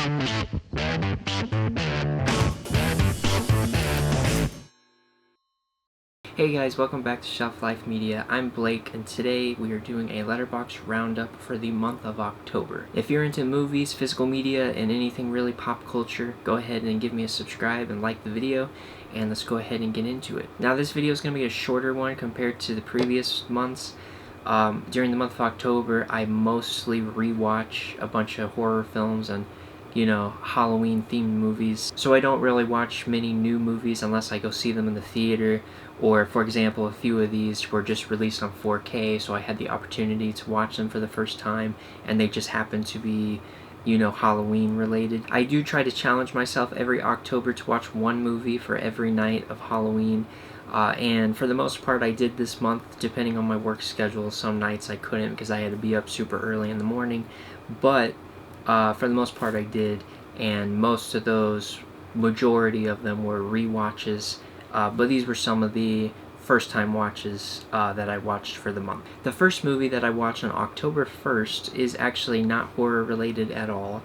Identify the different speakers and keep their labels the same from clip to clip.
Speaker 1: Hey guys, welcome back to Shelf Life Media. I'm Blake, and today we are doing a Letterboxd roundup for the month of October. If you're into movies, physical media, and anything really pop culture, go ahead and give me a subscribe and like the video, and let's go ahead and get into it. Now this video is going to be a shorter one compared to the previous months. During the month of October, I mostly rewatch a bunch of horror films and Halloween themed movies. So I don't really watch many new movies unless I go see them in the theater, or for example, a few of these were just released on 4K, so I had the opportunity to watch them for the first time, and they just happened to be, Halloween related. I do try to challenge myself every October to watch one movie for every night of Halloween. And for the most part I did this month, depending on my work schedule. Some nights I couldn't because I had to be up super early in the morning, but for the most part I did, and most of those, majority of them were rewatches, but these were some of the first time watches that I watched for the month. The first movie that I watched on October 1st is actually not horror related at all,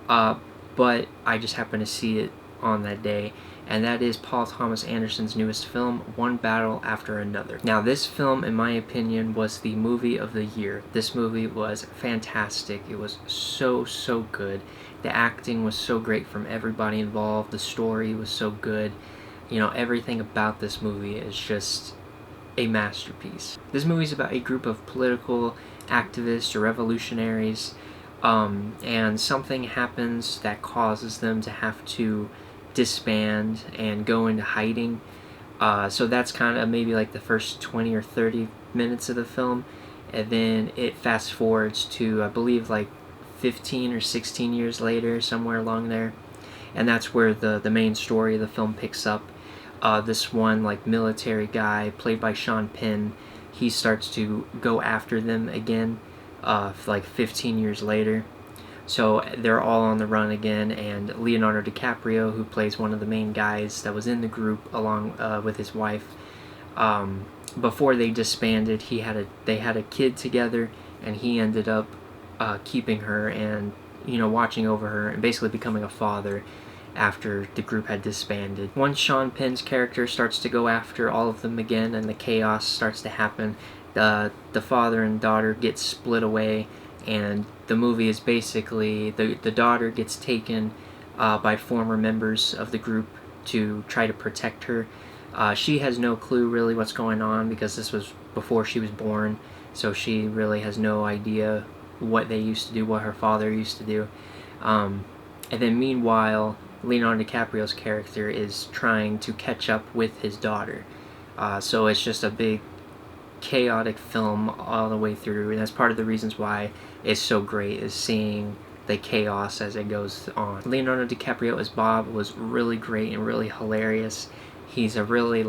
Speaker 1: but I just happened to see it on that day, and that is Paul Thomas Anderson's newest film, One Battle After Another. Now this film, in my opinion, was the movie of the year. This movie was fantastic. It was so good. The acting was so great from everybody involved. The story was so good. Everything about this movie is just a masterpiece. This movie is about a group of political activists or revolutionaries, and something happens that causes them to have to disband and go into hiding. So that's kind of maybe like the first 20 or 30 minutes of the film, and then it fast forwards to, I believe, like 15 or 16 years later, somewhere along there, and that's where the main story of the film picks up. This one military guy played by Sean Penn, he starts to go after them again, 15 years later. So they're all on the run again, and Leonardo DiCaprio, who plays one of the main guys that was in the group along with his wife, before they disbanded, they had a kid together, and he ended up keeping her and watching over her and basically becoming a father after the group had disbanded. Once Sean Penn's character starts to go after all of them again and the chaos starts to happen, the father and daughter get split away, and the movie is basically the daughter gets taken by former members of the group to try to protect her. She has no clue really what's going on because this was before she was born, so she really has no idea what they used to do, what her father used to do. And then meanwhile, Leonardo DiCaprio's character is trying to catch up with his daughter. So it's just a big chaotic film all the way through, and that's part of the reasons why it's so great, is seeing the chaos as it goes on. Leonardo DiCaprio as Bob was really great and really hilarious. He's a really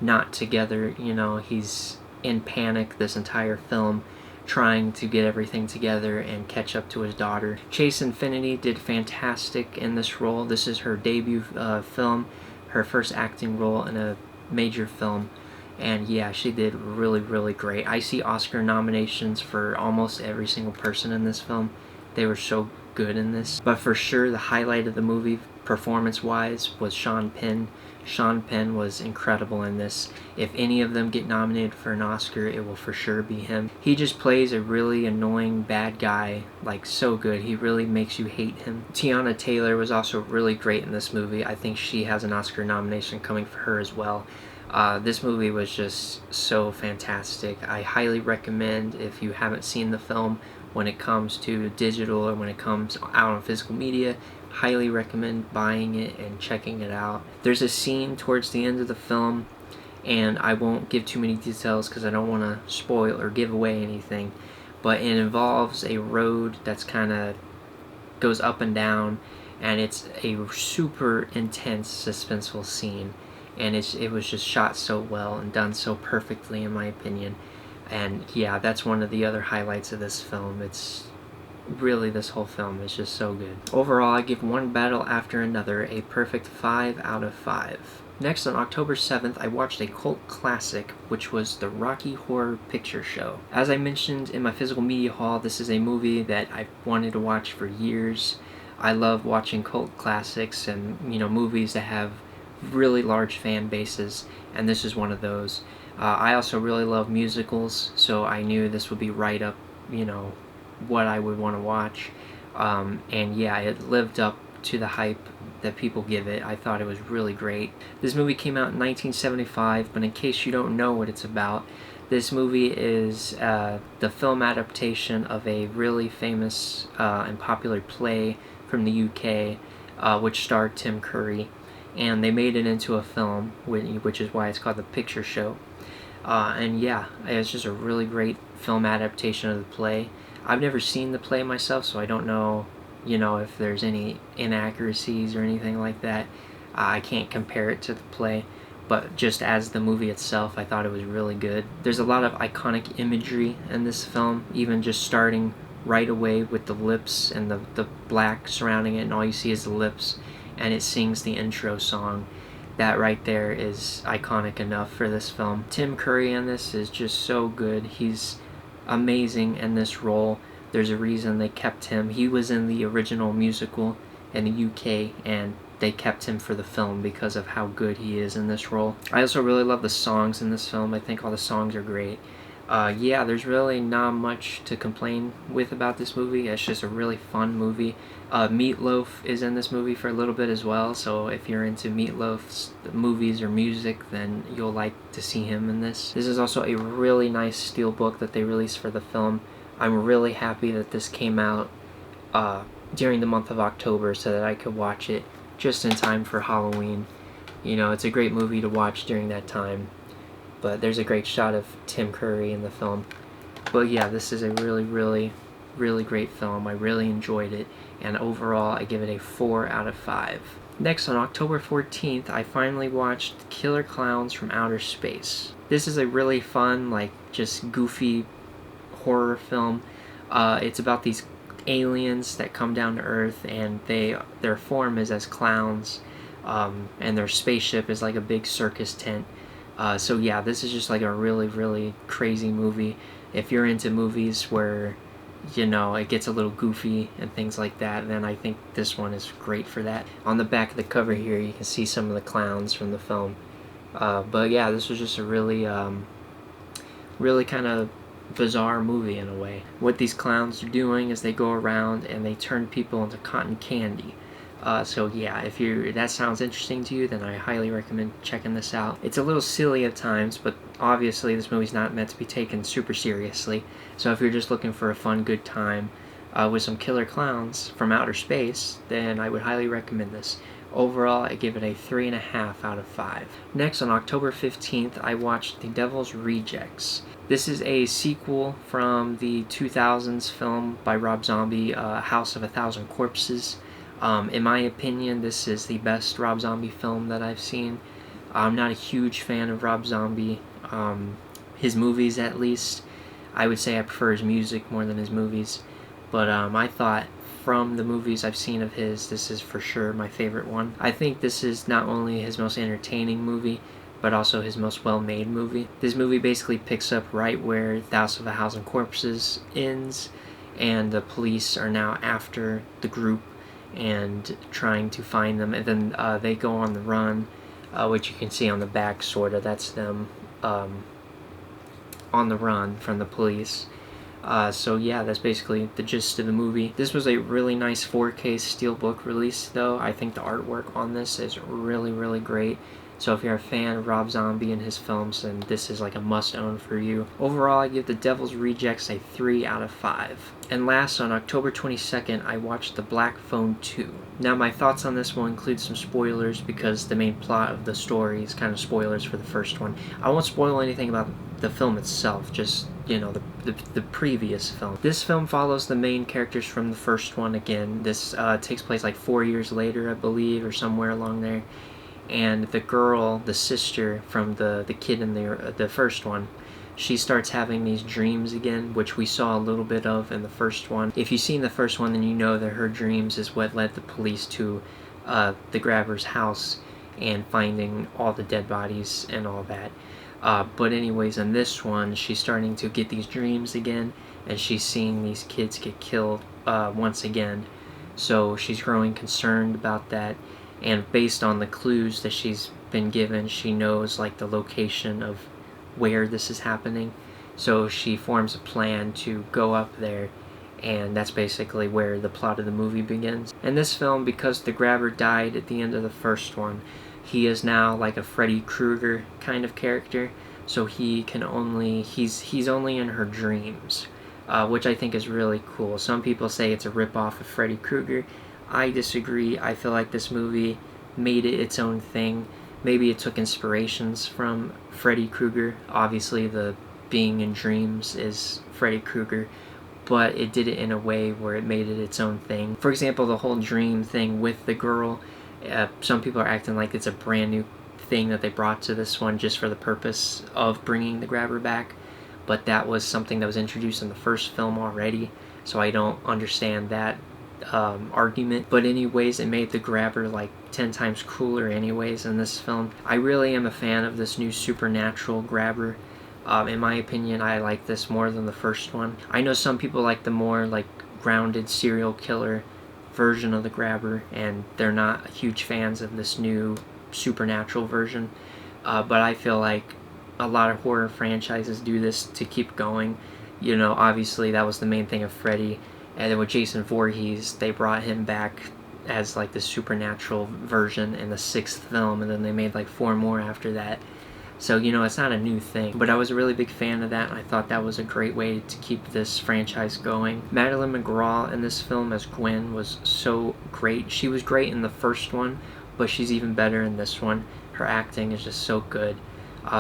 Speaker 1: not together, he's in panic this entire film, trying to get everything together and catch up to his daughter. Chase Infinity did fantastic in this role. This is her debut film, her first acting role in a major film, and yeah, she did really great. I see Oscar nominations for almost every single person in this film. They were so good in this. But for sure, the highlight of the movie, performance-wise, was Sean Penn. Sean Penn was incredible in this. If any of them get nominated for an Oscar, it will for sure be him. He just plays a really annoying bad guy, so good. He really makes you hate him. Tiana Taylor was also really great in this movie. I think she has an Oscar nomination coming for her as well. This movie was just so fantastic. I highly recommend, if you haven't seen the film, when it comes to digital or when it comes out on physical media, highly recommend buying it and checking it out. There's a scene towards the end of the film, and I won't give too many details because I don't want to spoil or give away anything, but it involves a road that's kind of goes up and down, and it's a super intense, suspenseful scene, and it was just shot so well and done so perfectly, in my opinion. And yeah, that's one of the other highlights of this film. It's really, this whole film is just so good. Overall, I give One Battle After Another a perfect 5 out of 5. Next, on October 7th, I watched a cult classic, which was the Rocky Horror Picture Show. As I mentioned in my physical media haul, this is a movie that I've wanted to watch for years. I love watching cult classics and, movies that have really large fan bases, and this is one of those. I also really love musicals, so I knew this would be right up, what I would want to watch. And yeah, it lived up to the hype that people give it. I thought it was really great. This movie came out in 1975, but in case you don't know what it's about, this movie is the film adaptation of a really famous and popular play from the UK, which starred Tim Curry, and they made it into a film, which is why it's called The Picture Show. And yeah, it's just a really great film adaptation of the play. I've never seen the play myself, so I don't know, if there's any inaccuracies or anything like that. I can't compare it to the play, but just as the movie itself, I thought it was really good. There's a lot of iconic imagery in this film, even just starting right away with the lips and the black surrounding it, and all you see is the lips, and it sings the intro song. That right there is iconic enough for this film. Tim Curry in this is just so good. He's amazing in this role. There's a reason they kept him. He was in the original musical in the UK, and they kept him for the film because of how good he is in this role. I also really love the songs in this film. I think all the songs are great. Yeah, there's really not much to complain with about this movie. It's just a really fun movie. Meatloaf is in this movie for a little bit as well, so if you're into Meatloaf's movies or music, then you'll like to see him in this. This is also a really nice steelbook that they released for the film. I'm really happy that this came out during the month of October so that I could watch it just in time for Halloween. It's a great movie to watch during that time. But there's a great shot of Tim Curry in the film. But yeah, this is a really, really, really great film. I really enjoyed it, and overall I give it a 4 out of 5. Next, on October 14th, I finally watched Killer Clowns from Outer Space. This is a really fun, just goofy horror film. It's about these aliens that come down to Earth, and their form is as clowns, and their spaceship is like a big circus tent. So yeah, this is just like a really, really crazy movie. If you're into movies where, it gets a little goofy and things like that, then I think this one is great for that. On the back of the cover here, you can see some of the clowns from the film. But yeah, this was just a really, really kind of bizarre movie in a way. What these clowns are doing is they go around and they turn people into cotton candy. So yeah, if that sounds interesting to you, then I highly recommend checking this out. It's a little silly at times, but obviously this movie's not meant to be taken super seriously. So if you're just looking for a fun, good time with some killer clowns from outer space, then I would highly recommend this. Overall, I give it a 3.5 out of 5. Next, on October 15th, I watched The Devil's Rejects. This is a sequel from the 2000s film by Rob Zombie, House of a Thousand Corpses. In my opinion, this is the best Rob Zombie film that I've seen. I'm not a huge fan of Rob Zombie, his movies at least. I would say I prefer his music more than his movies. But I thought from the movies I've seen of his, this is for sure my favorite one. I think this is not only his most entertaining movie, but also his most well-made movie. This movie basically picks up right where House of a Thousand Corpses ends, and the police are now after the group and trying to find them, and then they go on the run, which you can see on the back, sort of. That's them on the run from the police. So yeah, that's basically the gist of the movie. This was a really nice 4K steelbook release, though. I think the artwork on this is really, really great. So if you're a fan of Rob Zombie and his films, then this is like a must-own for you. Overall, I give The Devil's Rejects a 3 out of 5. And last, on October 22nd, I watched The Black Phone 2. Now, my thoughts on this will include some spoilers because the main plot of the story is kind of spoilers for the first one. I won't spoil anything about the film itself, just, the previous film. This film follows the main characters from the first one again. This takes place like 4 years later, I believe, or somewhere along there. And the girl, the sister from the kid in the first one, she starts having these dreams again, which we saw a little bit of in the first one. If you've seen the first one, then you know that her dreams is what led the police to the grabber's house and finding all the dead bodies and all that. But anyways, in this one, she's starting to get these dreams again, and she's seeing these kids get killed once again. so she's growing concerned about that, and based on the clues that she's been given, she knows like the location of where this is happening, so she forms a plan to go up there, and that's basically where the plot of the movie begins. In this film, because the grabber died at the end of the first one, he is now like a Freddy Krueger kind of character, so he's only in her dreams, which I think is really cool. Some people say it's a ripoff of Freddy Krueger. I disagree. I feel like this movie made it its own thing. Maybe it took inspirations from Freddy Krueger. Obviously, the being in dreams is Freddy Krueger, but it did it in a way where it made it its own thing. For example, the whole dream thing with the girl, some people are acting like it's a brand new thing that they brought to this one just for the purpose of bringing the grabber back, but that was something that was introduced in the first film already, so I don't understand that argument. But anyways, it made the grabber like 10 times cooler anyways in this film. I really am a fan of this new supernatural grabber. In my opinion, I like this more than the first one. I know some people like the more like grounded serial killer version of the grabber, and they're not huge fans of this new supernatural version, but I feel like a lot of horror franchises do this to keep going. You know, obviously that was the main thing of Freddy, and then with Jason Voorhees, they brought him back as like the supernatural version in the 6th film, and then they made like 4 more after that. So, you know, it's not a new thing, but I was a really big fan of that, and I thought that was a great way to keep this franchise going. Madeline McGraw in this film as Gwen was so great. She was great in the first one, but she's even better in this one. Her acting is just so good.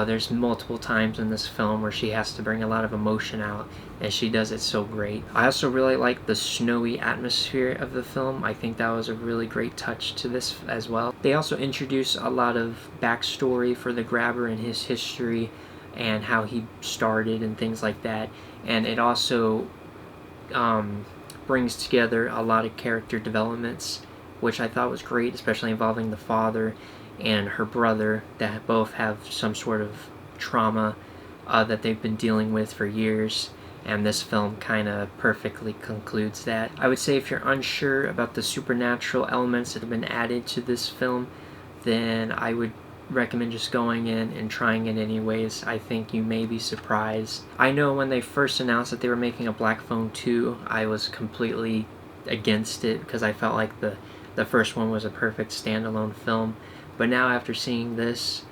Speaker 1: There's multiple times in this film where she has to bring a lot of emotion out, and she does it so great. I also really like the snowy atmosphere of the film. I think that was a really great touch to this as well. They also introduce a lot of backstory for the grabber and his history and how he started and things like that, and it also brings together a lot of character developments, which I thought was great, especially involving the father and her brother that both have some sort of trauma that they've been dealing with for years, and this film kind of perfectly concludes that. I would say if you're unsure about the supernatural elements that have been added to this film, then I would recommend just going in and trying it anyways. I think you may be surprised. I know when they first announced that they were making a Black Phone 2, I was completely against it because I felt like the first one was a perfect standalone film. But now after seeing this,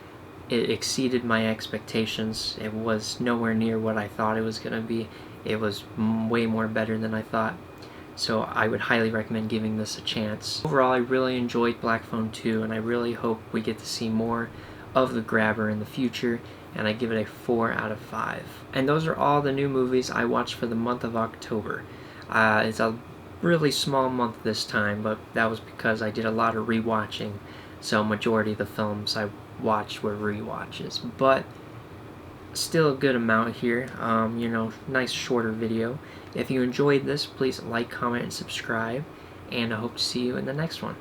Speaker 1: it exceeded my expectations. It was nowhere near what I thought it was going to be. It was way more better than I thought. So I would highly recommend giving this a chance. Overall, I really enjoyed Black Phone 2, and I really hope we get to see more of the grabber in the future, and I give it a 4 out of 5. And those are all the new movies I watched for the month of October. It's a really small month this time, but that was because I did a lot of rewatching. So majority of the films I watched were rewatches, but still a good amount here. You know, nice shorter video. If you enjoyed this, please like, comment, and subscribe, and I hope to see you in the next one.